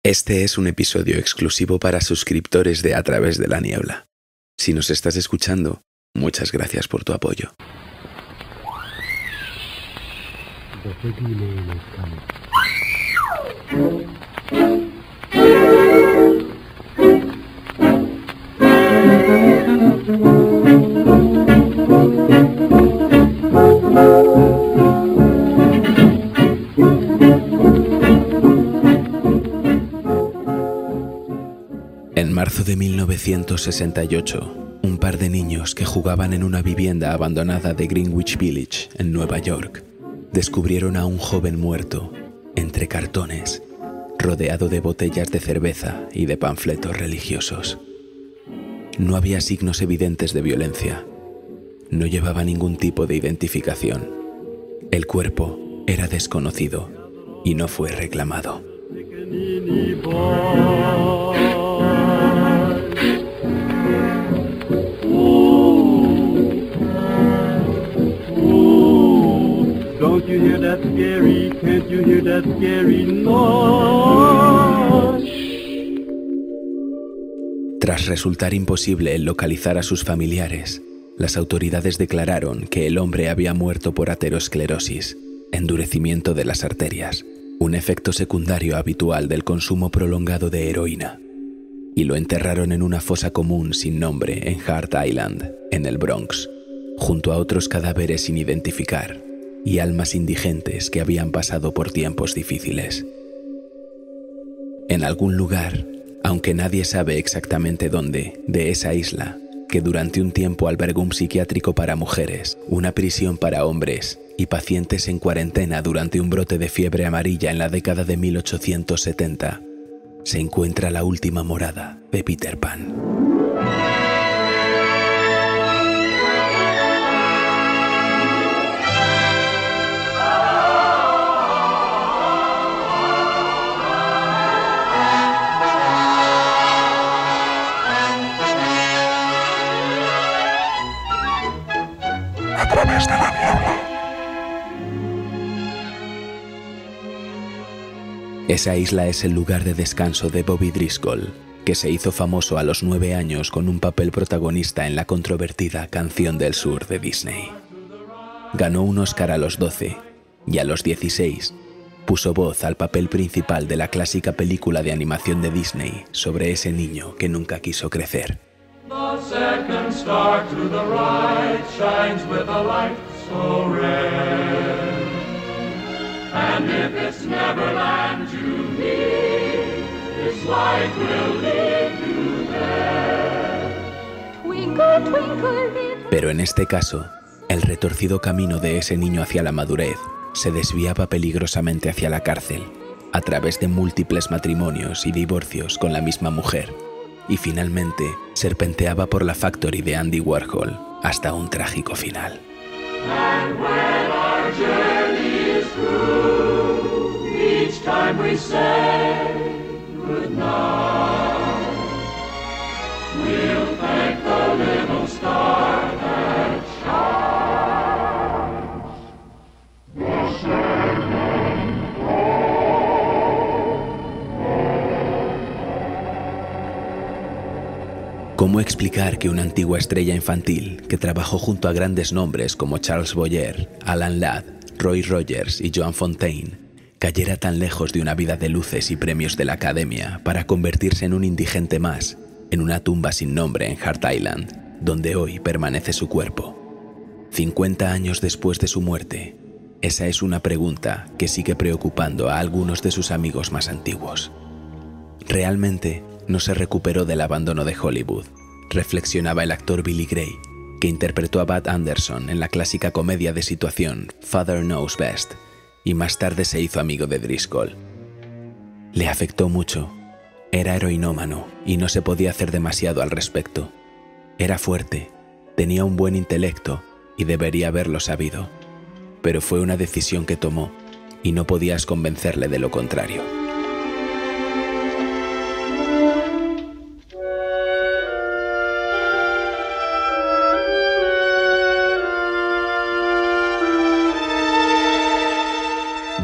Este es un episodio exclusivo para suscriptores de A Través de la Niebla. Si nos estás escuchando, muchas gracias por tu apoyo. En marzo de 1968, un par de niños que jugaban en una vivienda abandonada de Greenwich Village, en Nueva York, descubrieron a un joven muerto, entre cartones, rodeado de botellas de cerveza y de panfletos religiosos. No había signos evidentes de violencia. No llevaba ningún tipo de identificación. El cuerpo era desconocido y no fue reclamado. Don't you hear that scary? Can't you hear that scary noise? Tras resultar imposible el localizar a sus familiares, las autoridades declararon que el hombre había muerto por aterosclerosis, endurecimiento de las arterias, un efecto secundario habitual del consumo prolongado de heroína, y lo enterraron en una fosa común sin nombre en Hart Island, en el Bronx, junto a otros cadáveres sin identificar y almas indigentes que habían pasado por tiempos difíciles. En algún lugar, aunque nadie sabe exactamente dónde, de esa isla, que durante un tiempo albergó un psiquiátrico para mujeres, una prisión para hombres y pacientes en cuarentena durante un brote de fiebre amarilla en la década de 1870, se encuentra la última morada de Peter Pan. A través de la niebla. Esa isla es el lugar de descanso de Bobby Driscoll, que se hizo famoso a los 9 años con un papel protagonista en la controvertida Canción del Sur de Disney. Ganó un Oscar a los 12 y a los 16 puso voz al papel principal de la clásica película de animación de Disney sobre ese niño que nunca quiso crecer. The second star to the right shines with a light so red. And if it's Neverland you need, this light will lead you there. Twinkle, twinkle, little... Pero en este caso, el retorcido camino de ese niño hacia la madurez se desviaba peligrosamente hacia la cárcel, a través de múltiples matrimonios y divorcios con la misma mujer, y finalmente serpenteaba por la Factory de Andy Warhol hasta un trágico final. And when our journey is through, each time we say goodnight, we'll thank the little star that shines. The second ¿Cómo explicar que una antigua estrella infantil que trabajó junto a grandes nombres como Charles Boyer, Alan Ladd, Roy Rogers y Joan Fontaine cayera tan lejos de una vida de luces y premios de la Academia para convertirse en un indigente más, en una tumba sin nombre en Hart Island, donde hoy permanece su cuerpo? 50 años después de su muerte, esa es una pregunta que sigue preocupando a algunos de sus amigos más antiguos. ¿Realmente no se recuperó del abandono de Hollywood?, reflexionaba el actor Billy Gray, que interpretó a Bud Anderson en la clásica comedia de situación Father Knows Best, y más tarde se hizo amigo de Driscoll. Le afectó mucho. Era heroinómano y no se podía hacer demasiado al respecto. Era fuerte, tenía un buen intelecto y debería haberlo sabido, pero fue una decisión que tomó y no podías convencerle de lo contrario.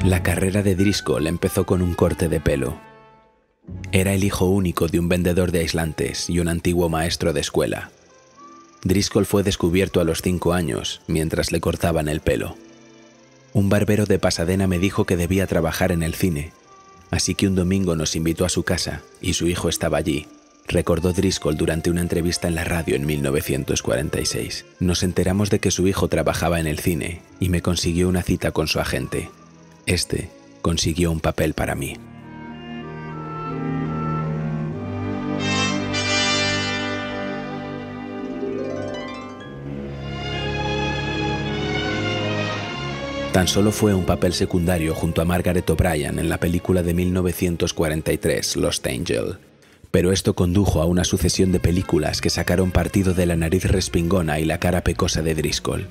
La carrera de Driscoll empezó con un corte de pelo. Era el hijo único de un vendedor de aislantes y un antiguo maestro de escuela. Driscoll fue descubierto a los 5 años mientras le cortaban el pelo. Un barbero de Pasadena me dijo que debía trabajar en el cine, así que un domingo nos invitó a su casa y su hijo estaba allí, recordó Driscoll durante una entrevista en la radio en 1946. Nos enteramos de que su hijo trabajaba en el cine y me consiguió una cita con su agente. Este consiguió un papel para mí. Tan solo fue un papel secundario junto a Margaret O'Brien en la película de 1943, Lost Angel. Pero esto condujo a una sucesión de películas que sacaron partido de la nariz respingona y la cara pecosa de Driscoll.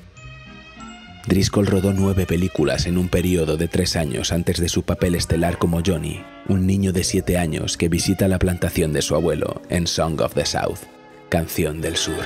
Driscoll rodó 9 películas en un periodo de 3 años antes de su papel estelar como Johnny, un niño de 7 años que visita la plantación de su abuelo en Song of the South, Canción del Sur.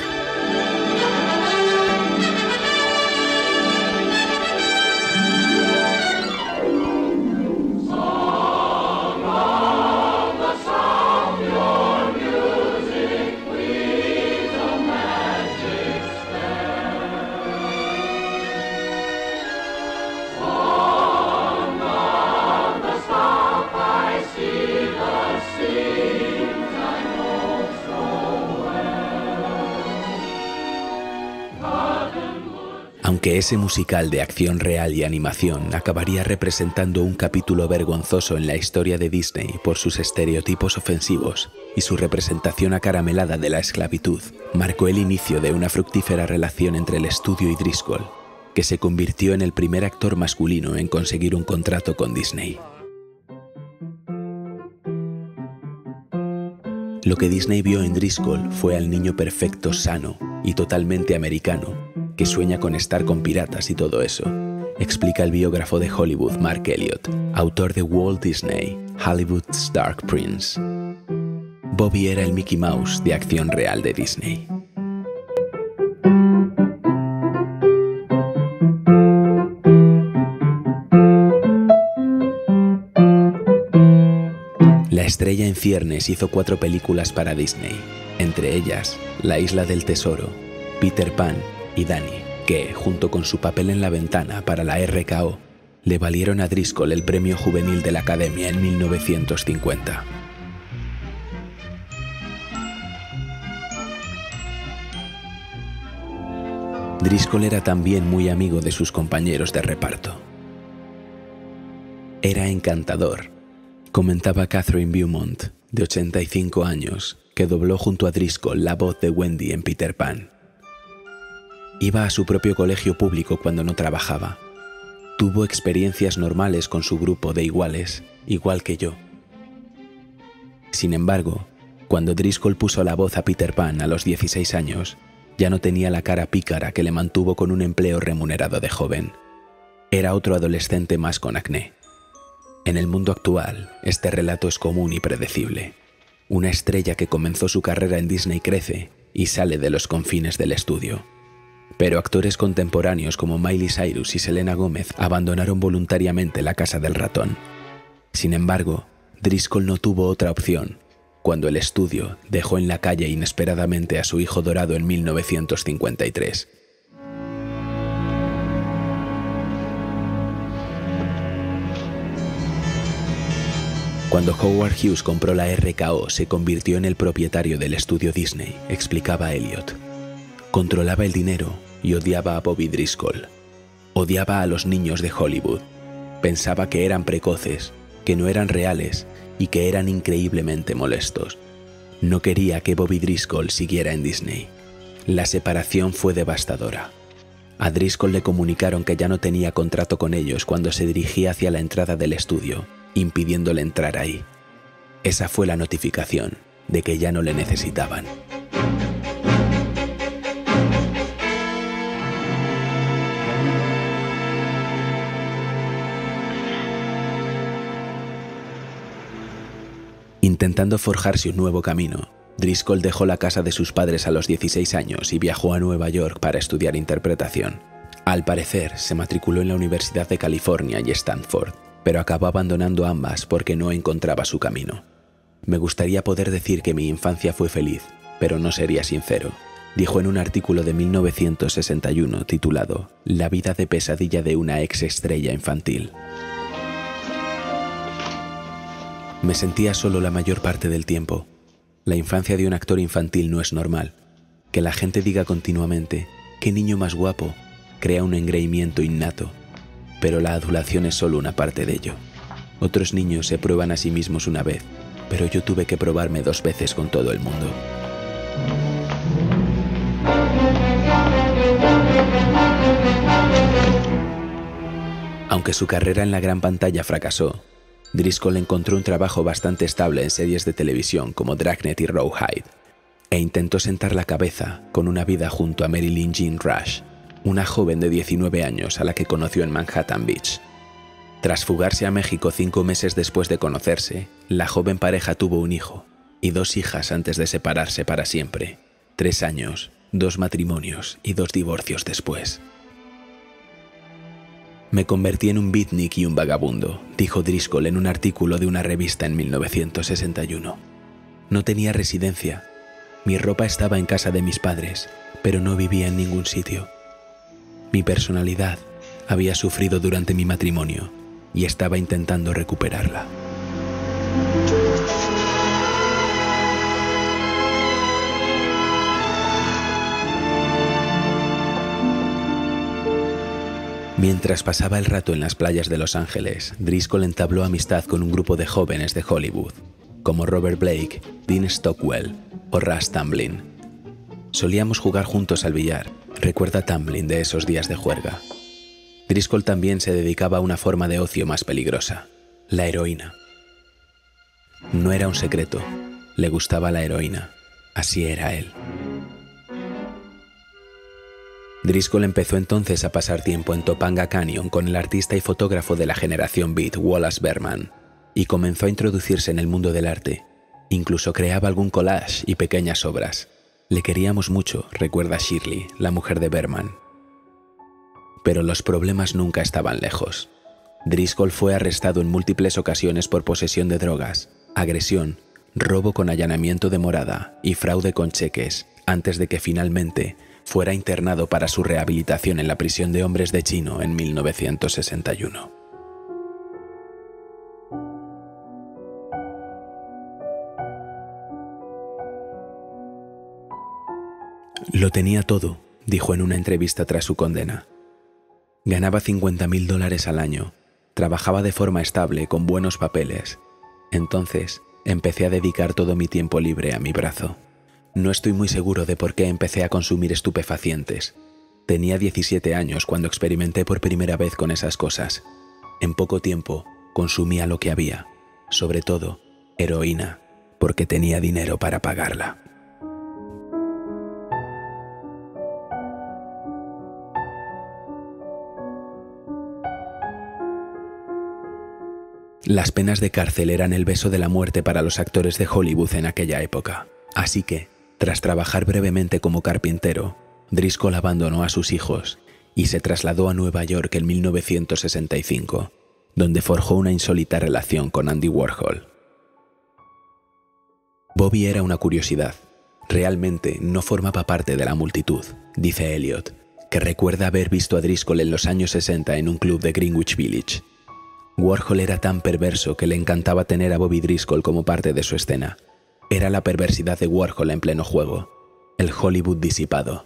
Aunque ese musical de acción real y animación acabaría representando un capítulo vergonzoso en la historia de Disney por sus estereotipos ofensivos y su representación acaramelada de la esclavitud, marcó el inicio de una fructífera relación entre el estudio y Driscoll, que se convirtió en el primer actor masculino en conseguir un contrato con Disney. Lo que Disney vio en Driscoll fue al niño perfecto, sano y totalmente americano, que sueña con estar con piratas y todo eso, explica el biógrafo de Hollywood Mark Elliott, autor de Walt Disney, Hollywood's Dark Prince. Bobby era el Mickey Mouse de acción real de Disney. La estrella en ciernes hizo 4 películas para Disney, entre ellas La Isla del Tesoro, Peter Pan y Danny, que, junto con su papel en La Ventana para la RKO, le valieron a Driscoll el premio juvenil de la Academia en 1950. Driscoll era también muy amigo de sus compañeros de reparto. Era encantador, comentaba Catherine Beaumont, de 85 años, que dobló junto a Driscoll la voz de Wendy en Peter Pan. Iba a su propio colegio público cuando no trabajaba. Tuvo experiencias normales con su grupo de iguales, igual que yo. Sin embargo, cuando Driscoll puso la voz a Peter Pan a los 16 años, ya no tenía la cara pícara que le mantuvo con un empleo remunerado de joven. Era otro adolescente más con acné. En el mundo actual, este relato es común y predecible. Una estrella que comenzó su carrera en Disney crece y sale de los confines del estudio. Pero actores contemporáneos como Miley Cyrus y Selena Gomez abandonaron voluntariamente la casa del ratón. Sin embargo, Driscoll no tuvo otra opción cuando el estudio dejó en la calle inesperadamente a su hijo dorado en 1953. Cuando Howard Hughes compró la RKO, se convirtió en el propietario del estudio Disney, explicaba Elliott. Controlaba el dinero y odiaba a Bobby Driscoll. Odiaba a los niños de Hollywood. Pensaba que eran precoces, que no eran reales y que eran increíblemente molestos. No quería que Bobby Driscoll siguiera en Disney. La separación fue devastadora. A Driscoll le comunicaron que ya no tenía contrato con ellos cuando se dirigía hacia la entrada del estudio, impidiéndole entrar ahí. Esa fue la notificación de que ya no le necesitaban. Intentando forjarse un nuevo camino, Driscoll dejó la casa de sus padres a los 16 años y viajó a Nueva York para estudiar interpretación. Al parecer, se matriculó en la Universidad de California y Stanford, pero acabó abandonando ambas porque no encontraba su camino. Me gustaría poder decir que mi infancia fue feliz, pero no sería sincero, dijo en un artículo de 1961 titulado La vida de pesadilla de una ex estrella infantil. Me sentía solo la mayor parte del tiempo. La infancia de un actor infantil no es normal. Que la gente diga continuamente, «¡Qué niño más guapo!», crea un engreimiento innato. Pero la adulación es solo una parte de ello. Otros niños se prueban a sí mismos una vez, pero yo tuve que probarme 2 veces con todo el mundo. Aunque su carrera en la gran pantalla fracasó, Driscoll encontró un trabajo bastante estable en series de televisión como Dragnet y Rawhide, e intentó sentar la cabeza con una vida junto a Marilyn Jean Rush, una joven de 19 años a la que conoció en Manhattan Beach. Tras fugarse a México 5 meses después de conocerse, la joven pareja tuvo un hijo y 2 hijas antes de separarse para siempre. 3 años, 2 matrimonios y 2 divorcios después. Me convertí en un beatnik y un vagabundo, dijo Driscoll en un artículo de una revista en 1961. No tenía residencia. Mi ropa estaba en casa de mis padres, pero no vivía en ningún sitio. Mi personalidad había sufrido durante mi matrimonio y estaba intentando recuperarla. Mientras pasaba el rato en las playas de Los Ángeles, Driscoll entabló amistad con un grupo de jóvenes de Hollywood, como Robert Blake, Dean Stockwell o Russ Tamblyn. Solíamos jugar juntos al billar, recuerda Tamblyn de esos días de juerga. Driscoll también se dedicaba a una forma de ocio más peligrosa, la heroína. No era un secreto, le gustaba la heroína, así era él. Driscoll empezó entonces a pasar tiempo en Topanga Canyon con el artista y fotógrafo de la generación Beat, Wallace Berman, y comenzó a introducirse en el mundo del arte. Incluso creaba algún collage y pequeñas obras. Le queríamos mucho, recuerda Shirley, la mujer de Berman. Pero los problemas nunca estaban lejos. Driscoll fue arrestado en múltiples ocasiones por posesión de drogas, agresión, robo con allanamiento de morada y fraude con cheques, antes de que finalmente fuera internado para su rehabilitación en la prisión de hombres de Chino en 1961. Lo tenía todo, dijo en una entrevista tras su condena. Ganaba $50,000 al año, trabajaba de forma estable con buenos papeles. Entonces empecé a dedicar todo mi tiempo libre a mi brazo. No estoy muy seguro de por qué empecé a consumir estupefacientes. Tenía 17 años cuando experimenté por primera vez con esas cosas. En poco tiempo consumía lo que había, sobre todo heroína, porque tenía dinero para pagarla. Las penas de cárcel eran el beso de la muerte para los actores de Hollywood en aquella época. Así que, tras trabajar brevemente como carpintero, Driscoll abandonó a sus hijos y se trasladó a Nueva York en 1965, donde forjó una insólita relación con Andy Warhol. Bobby era una curiosidad. Realmente no formaba parte de la multitud, dice Elliot, que recuerda haber visto a Driscoll en los años 60 en un club de Greenwich Village. Warhol era tan perverso que le encantaba tener a Bobby Driscoll como parte de su escena. Era la perversidad de Warhol en pleno juego, el Hollywood disipado.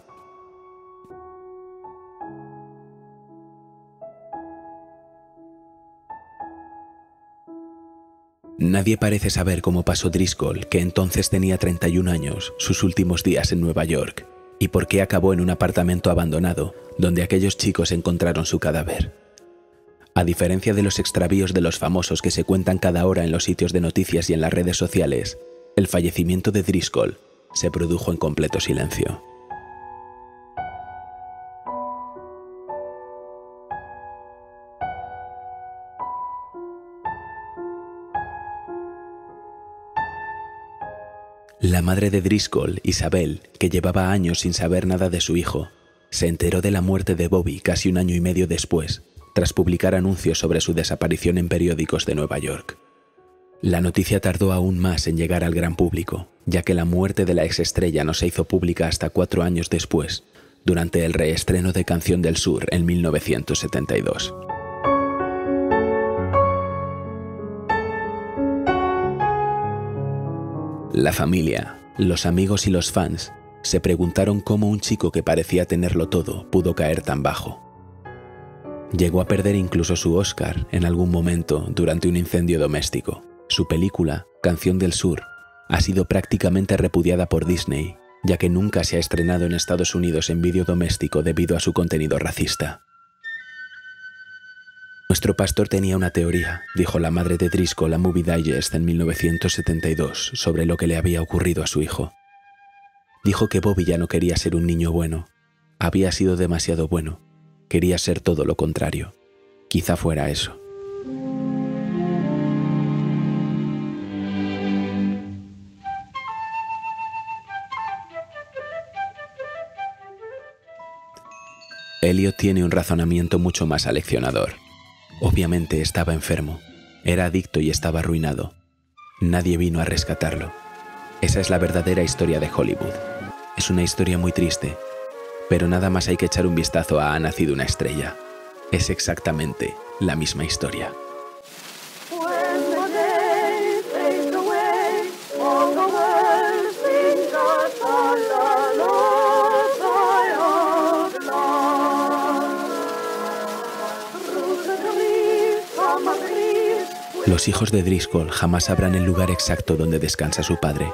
Nadie parece saber cómo pasó Driscoll, que entonces tenía 31 años, sus últimos días en Nueva York, y por qué acabó en un apartamento abandonado, donde aquellos chicos encontraron su cadáver. A diferencia de los extravíos de los famosos que se cuentan cada hora en los sitios de noticias y en las redes sociales, el fallecimiento de Driscoll se produjo en completo silencio. La madre de Driscoll, Isabel, que llevaba años sin saber nada de su hijo, se enteró de la muerte de Bobby casi 1 año y medio después, tras publicar anuncios sobre su desaparición en periódicos de Nueva York. La noticia tardó aún más en llegar al gran público, ya que la muerte de la exestrella no se hizo pública hasta 4 años después, durante el reestreno de Canción del Sur en 1972. La familia, los amigos y los fans se preguntaron cómo un chico que parecía tenerlo todo pudo caer tan bajo. Llegó a perder incluso su Oscar en algún momento durante un incendio doméstico. Su película, Canción del Sur, ha sido prácticamente repudiada por Disney, ya que nunca se ha estrenado en Estados Unidos en vídeo doméstico debido a su contenido racista. Nuestro pastor tenía una teoría, dijo la madre de Driscoll a Movie Digest en 1972 sobre lo que le había ocurrido a su hijo. Dijo que Bobby ya no quería ser un niño bueno. Había sido demasiado bueno. Quería ser todo lo contrario. Quizá fuera eso. Elliot tiene un razonamiento mucho más aleccionador. Obviamente estaba enfermo, era adicto y estaba arruinado. Nadie vino a rescatarlo. Esa es la verdadera historia de Hollywood. Es una historia muy triste, pero nada más hay que echar un vistazo a Ha nacido una estrella. Es exactamente la misma historia. Los hijos de Driscoll jamás sabrán el lugar exacto donde descansa su padre.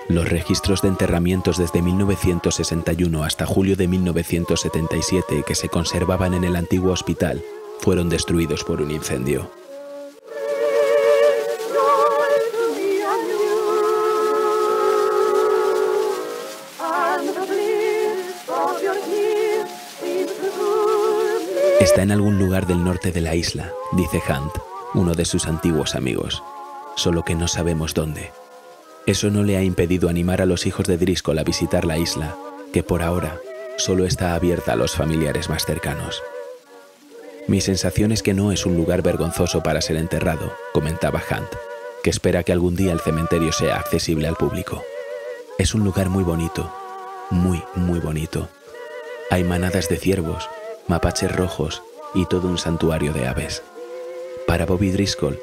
Los registros de enterramientos desde 1961 hasta julio de 1977 que se conservaban en el antiguo hospital fueron destruidos por un incendio. Está en algún lugar del norte de la isla, dice Hunt, uno de sus antiguos amigos, solo que no sabemos dónde. Eso no le ha impedido animar a los hijos de Driscoll a visitar la isla, que por ahora solo está abierta a los familiares más cercanos. Mi sensación es que no es un lugar vergonzoso para ser enterrado, comentaba Hunt, que espera que algún día el cementerio sea accesible al público. Es un lugar muy bonito, muy bonito. Hay manadas de ciervos, mapaches rojos y todo un santuario de aves. Para Bobby Driscoll,